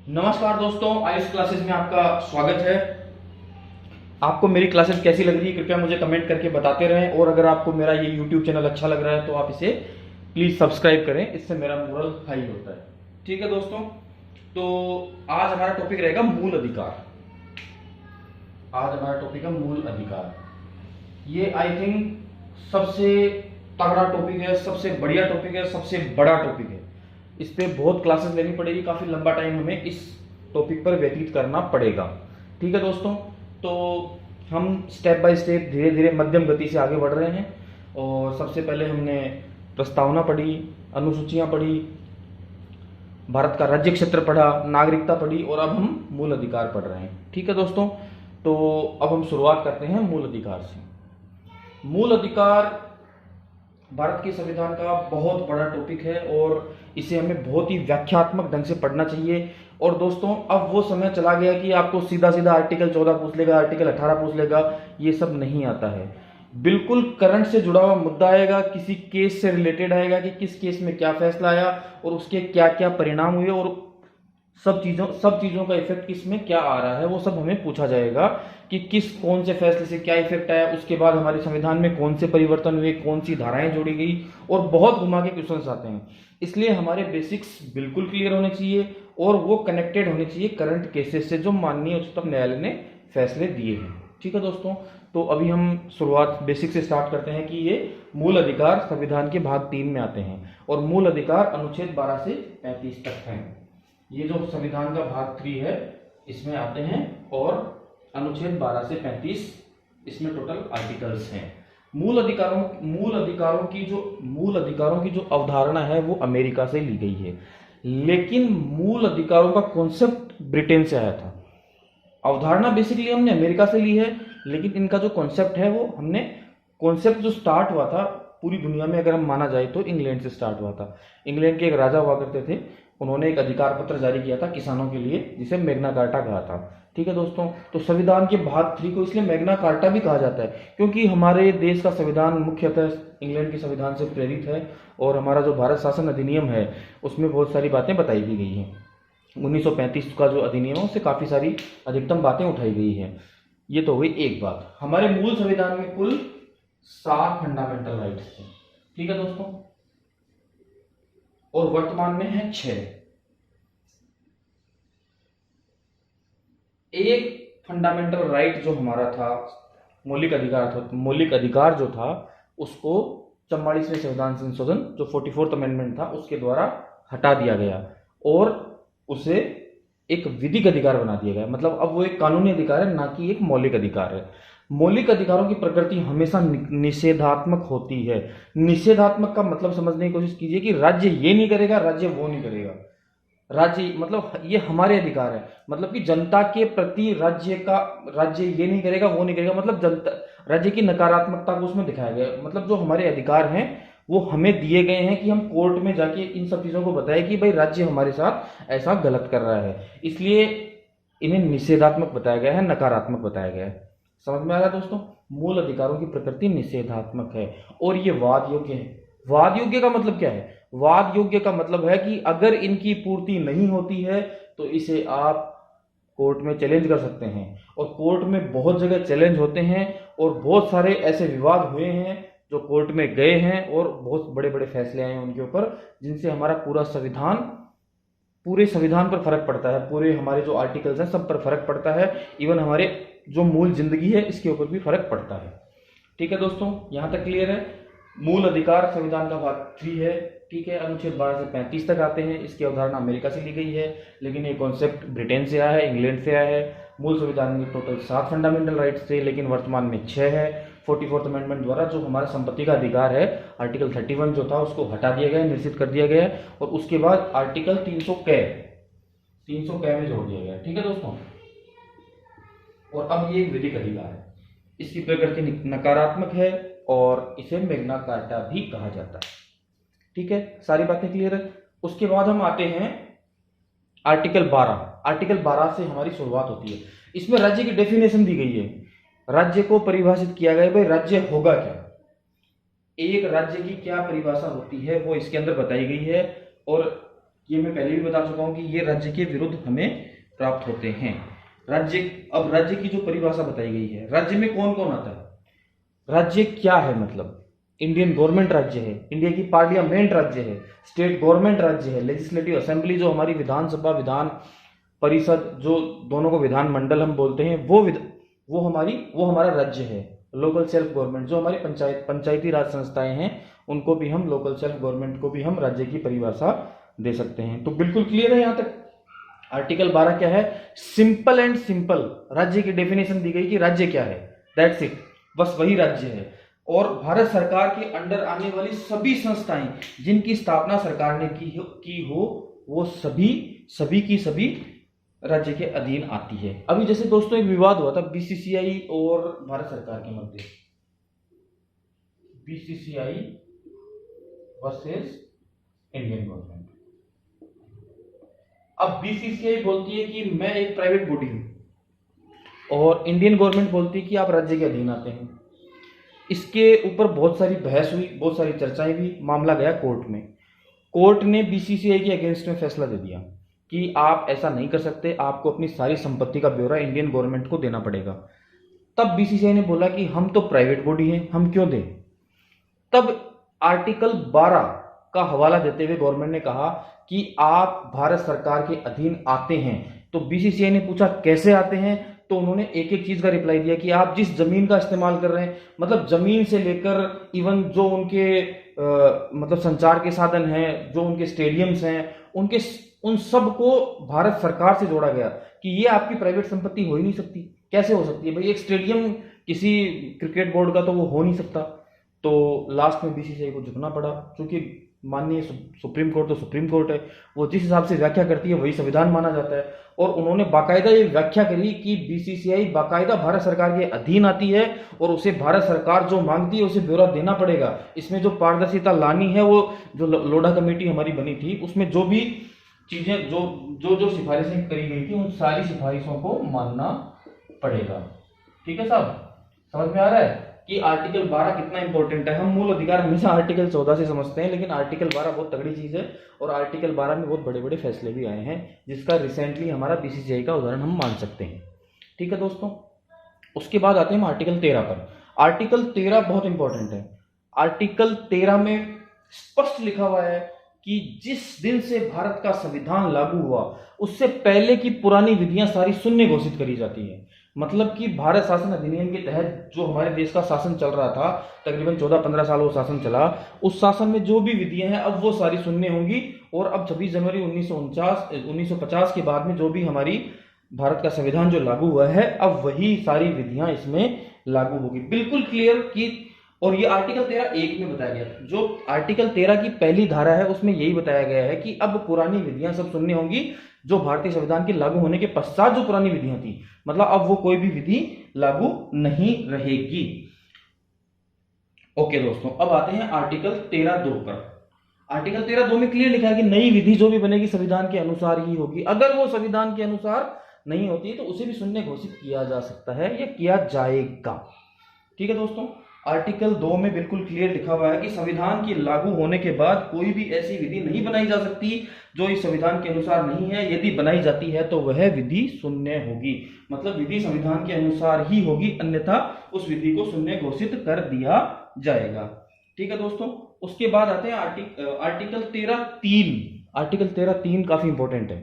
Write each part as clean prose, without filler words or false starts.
नमस्कार दोस्तों, आयुष क्लासेस में आपका स्वागत है। आपको मेरी क्लासेस कैसी लग रही है कृपया मुझे कमेंट करके बताते रहें, और अगर आपको मेरा ये यूट्यूब चैनल अच्छा लग रहा है तो आप इसे प्लीज सब्सक्राइब करें, इससे मेरा मोरल हाई होता है। ठीक है दोस्तों, तो आज हमारा टॉपिक रहेगा मूल अधिकार। आज हमारा टॉपिक है मूल अधिकार। ये आई थिंक सबसे तगड़ा टॉपिक है, सबसे बढ़िया टॉपिक है, सबसे बड़ा टॉपिक है। इस पे बहुत क्लासेस लेनी पड़ेगी, काफी लंबा टाइम हमें इस टॉपिक पर व्यतीत करना पड़ेगा। ठीक है दोस्तों, तो हम स्टेप बाय स्टेप धीरे धीरे मध्यम गति से आगे बढ़ रहे हैं। और सबसे पहले हमने प्रस्तावना पढ़ी, अनुसूचियां पढ़ी, भारत का राज्य क्षेत्र पढ़ा, नागरिकता पढ़ी, और अब हम मूल अधिकार पढ़ रहे हैं। ठीक है दोस्तों, तो अब हम शुरुआत करते हैं मूल अधिकार से। मूल अधिकार भारत के संविधान का बहुत बड़ा टॉपिक है और इसे हमें बहुत ही व्याख्यात्मक ढंग से पढ़ना चाहिए। और दोस्तों, अब वो समय चला गया कि आपको सीधा सीधा आर्टिकल 14 पूछ लेगा, आर्टिकल 18 पूछ लेगा, ये सब नहीं आता है। बिल्कुल करंट से जुड़ा हुआ मुद्दा आएगा, किसी केस से रिलेटेड आएगा कि किस केस में क्या फैसला आया और उसके क्या क्या परिणाम हुए, और सब चीजों का इफेक्ट किसमें क्या आ रहा है, वो सब हमें पूछा जाएगा कि कौन से फैसले से क्या इफेक्ट आया, उसके बाद हमारे संविधान में कौन से परिवर्तन हुए, कौन सी धाराएं जोड़ी गई, और बहुत घुमा के क्वेश्चन आते हैं। इसलिए हमारे बेसिक्स बिल्कुल क्लियर होने चाहिए और वो कनेक्टेड होने चाहिए करंट केसेस से जो माननीय उच्चतम न्यायालय ने फैसले दिए हैं। ठीक है दोस्तों, तो अभी हम शुरुआत बेसिक से स्टार्ट करते हैं कि ये मूल अधिकार संविधान के भाग 3 में आते हैं, और मूल अधिकार अनुच्छेद 12 से 35 तक हैं। ये जो संविधान का भाग 3 है इसमें आते हैं, और अनुच्छेद 12 से 35 इसमें टोटल आर्टिकल्स हैं। मूल अधिकारों की जो अवधारणा है वो अमेरिका से ली गई है, लेकिन मूल अधिकारों का कॉन्सेप्ट ब्रिटेन से आया था। अवधारणा बेसिकली हमने अमेरिका से ली है, लेकिन इनका जो कॉन्सेप्ट है वो हमने कॉन्सेप्ट जो स्टार्ट हुआ था पूरी दुनिया में अगर हम माना जाए तो इंग्लैंड से स्टार्ट हुआ था। इंग्लैंड के एक राजा हुआ करते थे, उन्होंने एक अधिकार पत्र जारी किया था किसानों के लिए, जिसे मैग्ना कार्टा कहा था। ठीक है दोस्तों, तो संविधान के भाग 3 को इसलिए मैग्ना कार्टा भी कहा जाता है क्योंकि हमारे देश का संविधान मुख्यतः इंग्लैंड के संविधान से प्रेरित है, और हमारा जो भारत शासन अधिनियम है उसमें बहुत सारी बातें बताई भी गई हैं। 1935 का जो अधिनियम है उससे काफी सारी अधिकतम बातें उठाई गई हैं। ये तो हुई एक बात। हमारे मूल संविधान में कुल 7 फंडामेंटल राइट्स थे। ठीक है दोस्तों, और वर्तमान में है 6। एक फंडामेंटल राइट जो हमारा था, मौलिक अधिकार जो था, उसको 44वें संविधान संशोधन जो 44th अमेंडमेंट था उसके द्वारा हटा दिया गया और उसे एक विधिक अधिकार बना दिया गया। मतलब अब वो एक कानूनी अधिकार है, ना कि एक मौलिक अधिकार है। मौलिक अधिकारों की प्रकृति हमेशा निषेधात्मक होती है। निषेधात्मक का मतलब समझने की कोशिश कीजिए कि राज्य ये नहीं करेगा, राज्य वो नहीं करेगा। राज्य मतलब ये हमारे अधिकार है, मतलब कि जनता के प्रति राज्य ये नहीं करेगा वो नहीं करेगा, मतलब जनता राज्य की नकारात्मकता को उसमें दिखाया गया। मतलब जो हमारे अधिकार हैं वो हमें दिए गए हैं कि हम कोर्ट में जाके इन सब चीजों को बताएं कि भाई राज्य हमारे साथ ऐसा गलत कर रहा है, इसलिए इन्हें निषेधात्मक बताया गया है, नकारात्मक बताया गया है। समझ में आ रहा है दोस्तों? मूल अधिकारों की प्रकृति निषेधात्मक है और ये वाद योग्य है। वाद योग्य का मतलब क्या है? वाद योग्य का मतलब है कि अगर इनकी पूर्ति नहीं होती है तो इसे आप कोर्ट में चैलेंज कर सकते हैं, और कोर्ट में बहुत जगह चैलेंज होते हैं और बहुत सारे ऐसे विवाद हुए हैं जो कोर्ट में गए हैं और बहुत बड़े बड़े फैसले आए हैं उनके ऊपर, जिनसे हमारा पूरे संविधान पर फर्क पड़ता है, पूरे हमारे जो आर्टिकल्स हैं सब पर फर्क पड़ता है, इवन हमारे जो मूल जिंदगी है इसके ऊपर भी फर्क पड़ता है। ठीक है दोस्तों, यहां तक क्लियर है? मूल अधिकार संविधान का भाग 3 है। ठीक है, अनुच्छेद 12 से 35 तक आते हैं। इसकी अवधारणा अमेरिका से ली गई है, लेकिन ये कॉन्सेप्ट ब्रिटेन से आया है, इंग्लैंड से आया है। मूल संविधान में टोटल 7 फंडामेंटल राइट्स थे, लेकिन वर्तमान में 6 है। 44th अमेंडमेंट द्वारा जो हमारा संपत्ति का अधिकार है, आर्टिकल 31 जो था उसको हटा दिया गया, निश्चित कर दिया गया, और उसके बाद आर्टिकल 300 कै में जोड़ दिया गया। ठीक है दोस्तों, और अब ये एक विधिक अधिकार है। इसकी प्रकृति नकारात्मक है और इसे मैग्ना कार्टा भी कहा जाता है। ठीक है, सारी बातें क्लियर है? उसके बाद हम आते हैं आर्टिकल 12। आर्टिकल 12 से हमारी शुरुआत होती है। इसमें राज्य की डेफिनेशन दी गई है, राज्य को परिभाषित किया गया है। भाई राज्य होगा क्या, एक राज्य की क्या परिभाषा होती है वो इसके अंदर बताई गई है, और ये मैं पहले भी बता चुका हूं कि ये राज्य के विरुद्ध हमें प्राप्त होते हैं। राज्य, अब राज्य की जो परिभाषा बताई गई है, राज्य में कौन कौन आता है, राज्य क्या है, मतलब इंडियन गवर्नमेंट राज्य है, इंडिया की पार्लियामेंट राज्य है, स्टेट गवर्नमेंट राज्य है, लेजिस्लेटिव असेंबली जो हमारी विधानसभा, विधान परिषद, जो दोनों को विधान मंडल हम बोलते हैं, वो हमारा राज्य है। लोकल सेल्फ गवर्नमेंट जो हमारी पंचायती राज संस्थाएं हैं, उनको भी हम, लोकल सेल्फ गवर्नमेंट को भी हम राज्य की परिभाषा दे सकते हैं। तो बिल्कुल क्लियर है यहां तक। आर्टिकल 12 क्या है, सिंपल एंड सिंपल राज्य की डेफिनेशन दी गई कि राज्य क्या है, दैट्स इट, बस वही राज्य है। और भारत सरकार के अंडर आने वाली सभी संस्थाएं जिनकी स्थापना सरकार ने की हो, वो सभी की सभी राज्य के अधीन आती है। अभी जैसे दोस्तों एक विवाद हुआ था बीसीसीआई और भारत सरकार के मध्य, बीसीसीआई वर्सेस इंडियन गवर्नमेंट। अब बीसीसीआई बोलती है कि मैं एक प्राइवेट बॉडी हूं और इंडियन गवर्नमेंट बोलती है कि आप राज्य के अधीन आते हैं। इसके ऊपर बहुत सारी बहस हुई, बहुत सारी चर्चाएं भी, मामला गया कोर्ट में। कोर्ट ने बीसीसीआई के अगेंस्ट में फैसला दे दिया कि आप ऐसा नहीं कर सकते, आपको अपनी सारी संपत्ति का ब्यौरा इंडियन गवर्नमेंट को देना पड़ेगा। तब बीसीसीआई ने बोला कि हम तो प्राइवेट बॉडी हैं, हम क्यों दें। तब आर्टिकल 12 का हवाला देते हुए गवर्नमेंट ने कहा कि आप भारत सरकार के अधीन आते हैं। तो बीसीसीआई ने पूछा कैसे आते हैं, तो उन्होंने एक एक चीज का रिप्लाई दिया कि आप जिस जमीन का इस्तेमाल कर रहे हैं, मतलब जमीन से लेकर इवन जो उनके मतलब संचार के साधन हैं, जो उनके स्टेडियम्स हैं, उन सब को भारत सरकार से जोड़ा गया कि ये आपकी प्राइवेट संपत्ति हो ही नहीं सकती। कैसे हो सकती है भाई, एक स्टेडियम किसी क्रिकेट बोर्ड का तो वो हो नहीं सकता। तो लास्ट में बीसीसीआई को झुकना पड़ा, क्योंकि माननीय सुप्रीम कोर्ट तो सुप्रीम कोर्ट है, वो जिस हिसाब से व्याख्या करती है वही संविधान माना जाता है। और उन्होंने बाकायदा ये व्याख्या करी कि बीसीसीआई बाकायदा भारत सरकार के अधीन आती है और उसे भारत सरकार जो मांगती है उसे ब्यौरा देना पड़ेगा। इसमें जो पारदर्शिता लानी है, वो जो लोढ़ा कमेटी हमारी बनी थी, उसमें जो भी चीजें जो सिफारिशें करी गई थी, उन सारी सिफारिशों को मानना पड़ेगा। ठीक है साहब, समझ में आ रहा है कि आर्टिकल 12 कितना इंपॉर्टेंट है। हम मूल अधिकार हमेशा आर्टिकल 14 से समझते हैं, लेकिन आर्टिकल 12 बहुत तगड़ी चीज है और आर्टिकल 12 में बहुत बड़े बड़े फैसले भी आए हैं, जिसका रिसेंटली हमारा बीसीसीआई का उदाहरण हम मान सकते हैं। ठीक है दोस्तों, उसके बाद आते हैं हम आर्टिकल 13 पर। आर्टिकल 13 बहुत इंपॉर्टेंट है। आर्टिकल 13 में स्पष्ट लिखा हुआ है कि जिस दिन से भारत का संविधान लागू हुआ उससे पहले की पुरानी विधियां सारी शून्य घोषित करी जाती है। मतलब कि भारत शासन अधिनियम के तहत जो हमारे देश का शासन चल रहा था, तकरीबन 14-15 साल वो शासन चला, उस शासन में जो भी विधियां हैं अब वो सारी शून्य होंगी। और अब 26 जनवरी 1950 के बाद में जो भी हमारी भारत का संविधान जो लागू हुआ है, अब वही सारी विधियां इसमें लागू होगी। बिल्कुल क्लियर कि, और ये आर्टिकल 13(1) में बताया गया। जो आर्टिकल 13 की पहली धारा है उसमें यही बताया गया है कि अब पुरानी विधियां सब शून्य होंगी। जो भारतीय संविधान के लागू होने के पश्चात जो पुरानी विधियां थी, मतलब अब वो कोई भी विधि लागू नहीं रहेगी। ओके दोस्तों, अब आते हैं आर्टिकल 13(2) पर। आर्टिकल 13(2) में क्लियर लिखा है कि नई विधि जो भी बनेगी संविधान के अनुसार ही होगी। अगर वो संविधान के अनुसार नहीं होती तो उसे भी शून्य घोषित किया जा सकता है या किया जाएगा। ठीक है दोस्तों, आर्टिकल 2 में बिल्कुल क्लियर लिखा हुआ है कि संविधान के लागू होने के बाद कोई भी ऐसी विधि नहीं बनाई जा सकती जो इस संविधान के अनुसार नहीं है। यदि बनाई जाती है तो वह विधि शून्य होगी, मतलब विधि संविधान के अनुसार ही होगी, अन्यथा उस विधि को शून्य घोषित कर दिया जाएगा। ठीक है दोस्तों, उसके बाद आते हैं आर्टिकल 13(3). आर्टिकल 13(3) काफी इंपॉर्टेंट है।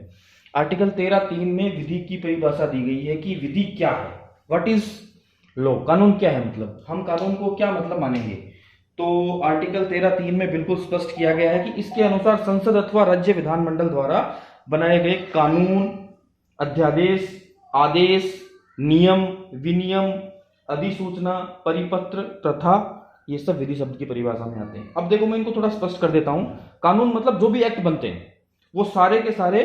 आर्टिकल 13(3) में विधि की परिभाषा दी गई है कि विधि क्या है, व्हाट इज लॉ, कानून क्या है, मतलब हम कानून को क्या मतलब मानेंगे। तो आर्टिकल 13(3) में बिल्कुल स्पष्ट किया गया है कि इसके अनुसार संसद अथवा राज्य विधानमंडल द्वारा बनाए गए कानून, अध्यादेश, आदेश, नियम, विनियम, अधिसूचना, परिपत्र, प्रथा, ये सब विधि शब्द की परिभाषा में आते हैं। अब देखो मैं इनको थोड़ा स्पष्ट कर देता हूं। कानून मतलब जो भी एक्ट बनते हैं वो सारे के सारे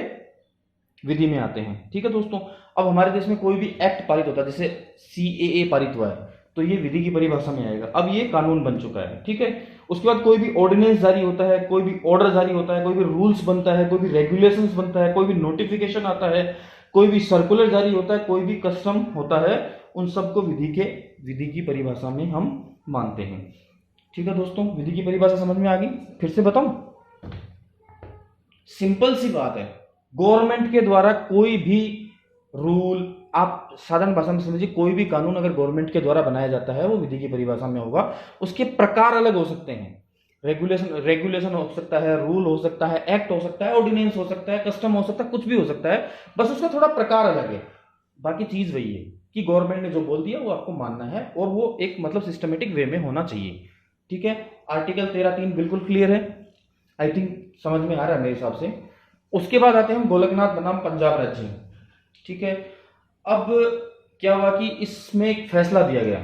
विधि में आते हैं। ठीक है दोस्तों, अब हमारे देश में कोई भी एक्ट पारित होता है, जैसे CAA पारित हुआ है तो ये विधि की परिभाषा में आएगा। अब ये कानून बन चुका है। ठीक है, उसके बाद कोई भी ऑर्डिनेंस जारी होता है, कोई भी ऑर्डर जारी होता है, कोई भी रूल्स बनता है, कोई भी रेगुलेशंस बनता है, कोई भी नोटिफिकेशन आता है, कोई भी सर्कुलर जारी होता है, कोई भी कस्टम होता है, उन सबको विधि की परिभाषा में हम मानते हैं। ठीक है दोस्तों, विधि की परिभाषा समझ में आ गई, फिर से बताऊं। सिंपल सी बात है, गवर्नमेंट के द्वारा कोई भी रूल, आप साधारण भाषा में समझिए, कोई भी कानून अगर गवर्नमेंट के द्वारा बनाया जाता है वो विधि की परिभाषा में होगा। उसके प्रकार अलग हो सकते हैं, रेगुलेशन हो सकता है, रूल हो सकता है, एक्ट हो सकता है, ऑर्डिनेंस हो सकता है, कस्टम हो सकता है, कुछ भी हो सकता है, बस उसका थोड़ा प्रकार अलग है। बाकी चीज वही है कि गवर्नमेंट ने जो बोल दिया वो आपको मानना है, और वो एक मतलब सिस्टमेटिक वे में होना चाहिए। ठीक है, आर्टिकल 13(3) बिल्कुल क्लियर है, आई थिंक समझ में आ रहा है मेरे हिसाब से। उसके बाद आते हैं हम गोलकनाथ बनाम पंजाब राज्य। ठीक है, अब क्या हुआ कि इसमें एक फैसला दिया गया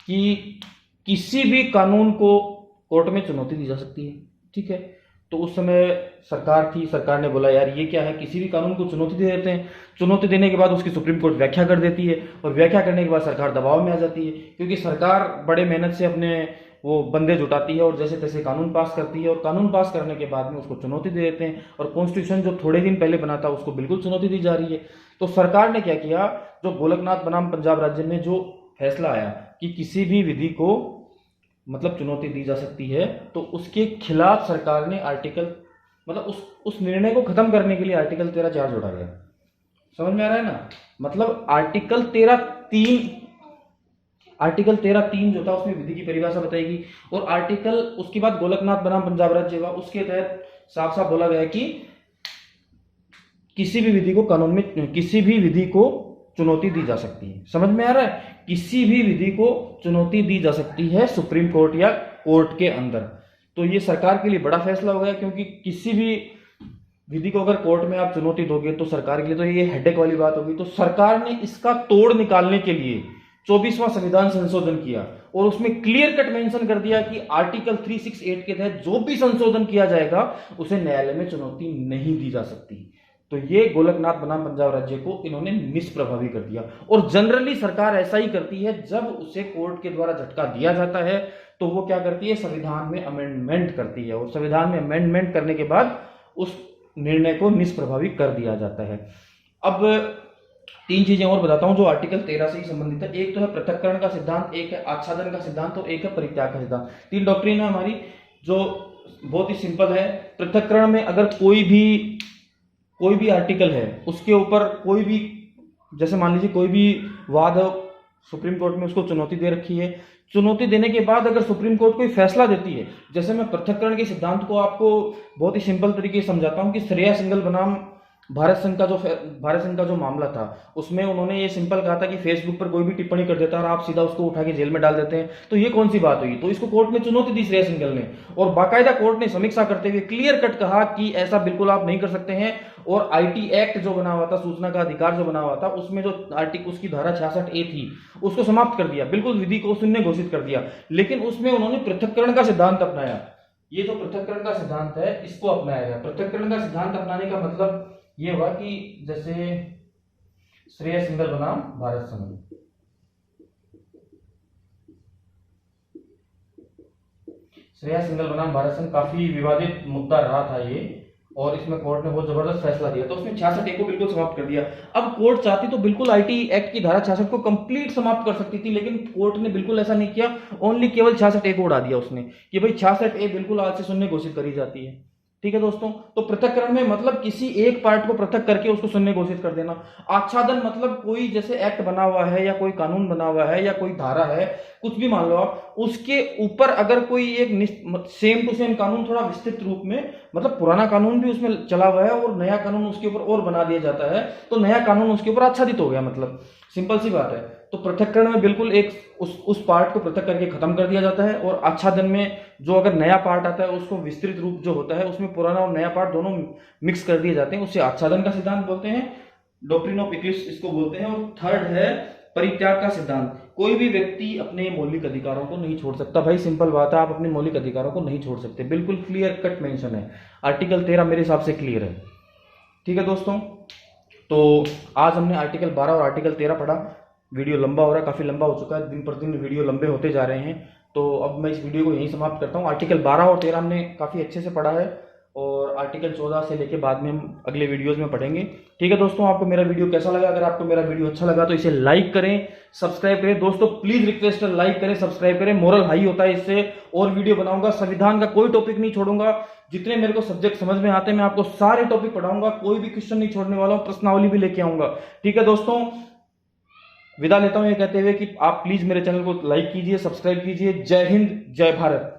कि किसी भी कानून को कोर्ट में चुनौती दी जा सकती है। ठीक है, तो उस समय सरकार थी, सरकार ने बोला यार ये क्या है, किसी भी कानून को चुनौती दे देते हैं। चुनौती देने के बाद उसकी सुप्रीम कोर्ट व्याख्या कर देती है, और व्याख्या करने के बाद सरकार दबाव में आ जाती है, क्योंकि सरकार बड़े मेहनत से अपने वो बंदे जुटाती है और जैसे तैसे कानून पास करती है, और कानून पास करने के बाद में उसको चुनौती दे देते हैं, और कॉन्स्टिट्यूशन जो थोड़े दिन पहले बना था उसको बिल्कुल चुनौती दी जा रही है। तो सरकार ने क्या किया, जो गोलकनाथ बनाम पंजाब राज्य में जो फैसला आया कि किसी भी विधि को मतलब चुनौती दी जा सकती है, तो उसके खिलाफ सरकार ने आर्टिकल मतलब उस निर्णय को खत्म करने के लिए आर्टिकल 13(4) जोड़ा गया। समझ में आ रहा है ना, मतलब आर्टिकल 13(3) जो था उसमें विधि की परिभाषा बताएगी, और आर्टिकल उसके बाद गोलकनाथ बनाम पंजाब राज्य हुआ, उसके तहत साफ साफ बोला गया कि किसी भी विधि को कानून में, किसी भी विधि को चुनौती दी जा सकती है। समझ में आ रहा है, किसी भी विधि को चुनौती दी जा सकती है सुप्रीम कोर्ट या कोर्ट के अंदर। तो ये सरकार के लिए बड़ा फैसला हो गया, क्योंकि किसी भी विधि को अगर कोर्ट में आप चुनौती दोगे तो सरकार के लिए तो ये हेडेक वाली बात होगी। तो सरकार ने इसका तोड़ निकालने के लिए 24वां संविधान संशोधन किया, और उसमें क्लियर कट मेंशन कर दिया कि आर्टिकल 368 के तहत जो भी संशोधन किया जाएगा उसे न्यायालय में चुनौती नहीं दी जा सकती। तो ये गोलकनाथ बनाम पंजाब राज्य को इन्होंने निष्प्रभावी कर दिया, और जनरली सरकार ऐसा ही करती है, जब उसे कोर्ट के द्वारा झटका दिया जाता है तो वो क्या करती है, संविधान में अमेंडमेंट करती है, और संविधान में अमेंडमेंट करने के बाद उस निर्णय को निष्प्रभावी कर दिया जाता है। अब 3 चीजें और बताता हूं जो आर्टिकल 13 से ही संबंधित है। एक तो है पृथक्करण का सिद्धांत, एक है आच्छादन का सिद्धांत, और एक है परित्याग का सिद्धांत। 3 डॉक्ट्रिन है हमारी जो बहुत ही सिंपल है। पृथक्करण में अगर कोई भी आर्टिकल है उसके ऊपर कोई भी, जैसे मान लीजिए कोई भी वाद सुप्रीम कोर्ट में उसको चुनौती दे रखी है, चुनौती देने के बाद अगर सुप्रीम कोर्ट कोई फैसला देती है, जैसे मैं पृथक्करण के सिद्धांत को आपको बहुत ही सिंपल तरीके से समझाता हूं कि श्रेया सिंघल बनाम भारत संघ का जो मामला था, उसमें उन्होंने ये सिंपल कहा था कि फेसबुक पर कोई भी टिप्पणी कर देता है और आप सीधा उसको उठा के जेल में डाल देते हैं, तो ये कौन सी बात हुई। तो इसको कोर्ट में चुनौती दी श्रेया सिंघल ने, और बाकायदा कोर्ट ने समीक्षा करते हुए क्लियर कट कहा कि ऐसा बिल्कुल आप नहीं कर सकते हैं। और आईटी एक्ट जो बना हुआ था, सूचना का अधिकार जो बना हुआ था, उसमें जो आर्टिकल उसकी धारा 66A थी उसको समाप्त कर दिया, बिल्कुल विधि को शून्य घोषित कर दिया। लेकिन उसमें उन्होंने पृथक्करण का सिद्धांत अपनाया। ये जो पृथक्करण का सिद्धांत है इसको अपनाया गया। पृथक्करण का सिद्धांत अपनाने का मतलब ये हुआ कि जैसे श्रेया सिंघल बनाम भारत संघ, श्रेया सिंघल बनाम भारत संघ काफी विवादित मुद्दा रहा था ये, और इसमें कोर्ट ने बहुत जबरदस्त फैसला दिया, तो उसमें 66A को बिल्कुल समाप्त कर दिया। अब कोर्ट चाहती तो बिल्कुल आईटी एक्ट की धारा 66 को कंप्लीट समाप्त कर सकती थी, लेकिन कोर्ट ने बिल्कुल ऐसा नहीं किया, ओनली केवल 66A को उड़ा दिया उसने कि भाई 66A बिल्कुल आज से शून्य घोषित करी जाती है। ठीक है दोस्तों, तो पृथक्करण में मतलब किसी एक पार्ट को पृथक करके उसको शून्य घोषित कर देना। आच्छादन मतलब कोई जैसे एक्ट बना हुआ है या कोई कानून बना हुआ है या कोई धारा है, कुछ भी मान लो आप, उसके ऊपर अगर कोई एक सेम टू सेम कानून थोड़ा विस्तृत रूप में, मतलब पुराना कानून भी उसमें चला हुआ है और नया कानून उसके ऊपर और बना दिया जाता है, तो नया कानून उसके ऊपर आच्छादित हो गया, मतलब सिंपल सी बात है। तो पृथक्करण में बिल्कुल एक उस पार्ट को पृथक करके खत्म कर दिया जाता है, और आच्छादन में जो अगर नया पार्ट आता है उसको विस्तृत रूप जो होता है उसमें पुराना और नया पार्ट दोनों मिक्स कर दिए जाते हैं, उसे आच्छादन का सिद्धांत बोलते हैं, डॉक्ट्रिन ऑफ इक्लिप्स इसको बोलते हैं। और थर्ड है परित्याग का सिद्धांत। कोई भी व्यक्ति अपने मौलिक अधिकारों को नहीं छोड़ सकता। भाई सिंपल बात है, आप अपने मौलिक अधिकारों को नहीं छोड़ सकते, बिल्कुल क्लियर कट मेंशन है। आर्टिकल 13 मेरे हिसाब से क्लियर है। ठीक है दोस्तों, तो आज हमने आर्टिकल 12 और आर्टिकल 13 पढ़ा। वीडियो लंबा हो रहा है, काफी लंबा हो चुका है, दिन पर दिन वीडियो लंबे होते जा रहे हैं, तो अब मैं इस वीडियो को यहीं समाप्त करता हूँ। आर्टिकल 12 और 13 हमने काफी अच्छे से पढ़ा है, और आर्टिकल 14 से लेके बाद में हम अगले वीडियोस में पढ़ेंगे। ठीक है दोस्तों, आपको मेरा वीडियो कैसा लगा? अगर आपको मेरा वीडियो अच्छा लगा तो इसे लाइक करें, सब्सक्राइब करें। दोस्तों प्लीज रिक्वेस्ट है, लाइक करें, सब्सक्राइब करें, मोरल हाई होता है इससे। और वीडियो बनाऊंगा, संविधान का कोई टॉपिक नहीं छोड़ूंगा, जितने मेरे को सब्जेक्ट समझ में आते हैं मैं आपको सारे टॉपिक पढ़ाऊंगा, कोई भी क्वेश्चन नहीं छोड़ने वाला हूं, प्रश्नावली भी लेके आऊंगा। ठीक है दोस्तों, विदा लेता हूं ये कहते हुए कि आप प्लीज मेरे चैनल को लाइक कीजिए, सब्सक्राइब कीजिए। जय हिंद, जय भारत।